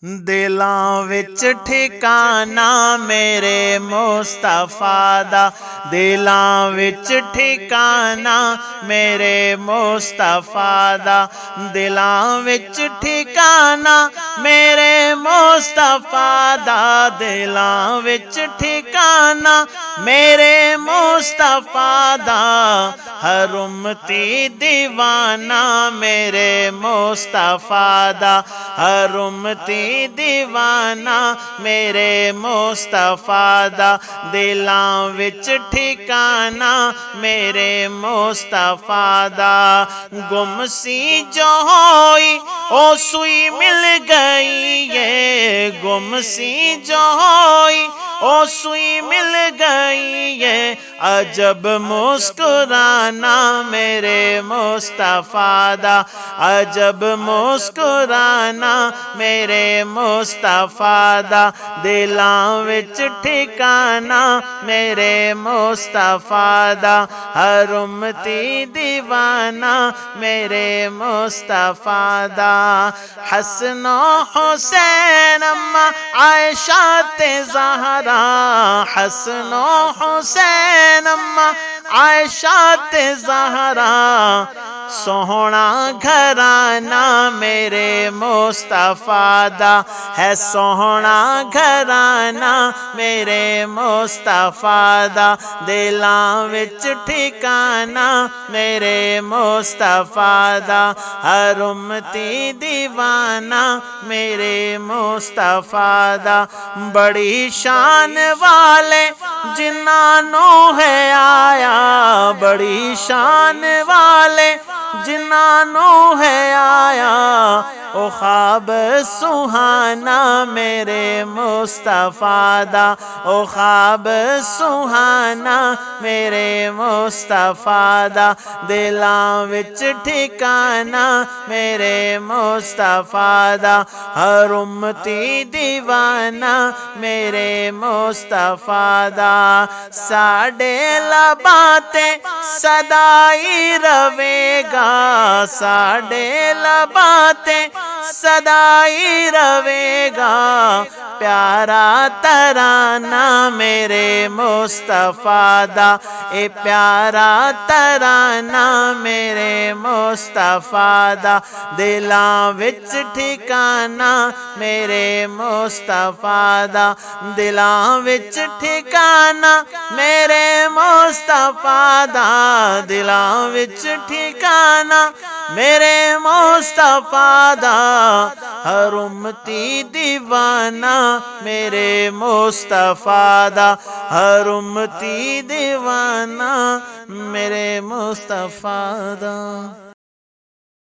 दिलां विच ठिकाना मेरे मुस्तफा दा, दिलां विच ठिकाना मेरे मुस्तफा दा, दिलां विच ठिकाना मेरे मुस्तफा दा, दिलां विच ठिकाना मेरे मुस्तफा दा, हर उम्मती दीवाना मेरे मुस्तफा दा, हर उम्मती दीवाना मेरे मुस्तफा दा, दिलां विच ठिकाना मेरे मुस्तफा दा। गुम सी जो होई ओ सुई मिल गई ये, गुम सी जो होई ओ सुई मिल गई ये, अजब मुस्कुराना मेरे मुस्तफा दा, अजब मुस्कुराना मेरे मुस्तफा दा, दिलां विच ठिकाना मेरे मुस्तफा दा, हर उम्मती दीवाना मेरे मुस्तफा दा। हसनो हुसैन अम्मा आयशा ते ज़हरा, हसनो हुसैन अम्मा आयशा ते ज़हरा, सोहना घराना मेरे मुस्तफा दा है, सोहना घराना मेरे मुस्तफा दा, दिलां विच ठिकाना मेरे मुस्तफा दा, हर उम्मती दीवाना मेरे मुस्तफा दा। बड़ी शान वाले जिन्हां नू है आया, बड़ी शान वाले जिन्हां नू है आया, ओ ख्वाब सुहाना मेरे मुस्तफा दा, ओ ख्वाब सुहाना मेरे मुस्तफा दा, दिलां विच ठिकाना मेरे मुस्तफा दा, हर उम्मती दीवाना मेरे मुस्तफा दा। साडे लबां ते सदाई रवेगा, साडे लबां ते सदाई रवेगा, प्यारा तराना मेरे मुस्तफा दा, ए प्यारा तराना मेरे मुस्तफा दा, दिलां विच ठिकाना मेरे मुस्तफा दा, दिलां विच ठिकाना मेरे मुस्तफा दा, दिलां विच ठिकाना मेरे मुस्तफा दा, हर उम्मती दीवाना मेरे मुस्तफा दा, हर उम्मती दीवाना मेरे मुस्तफा दा।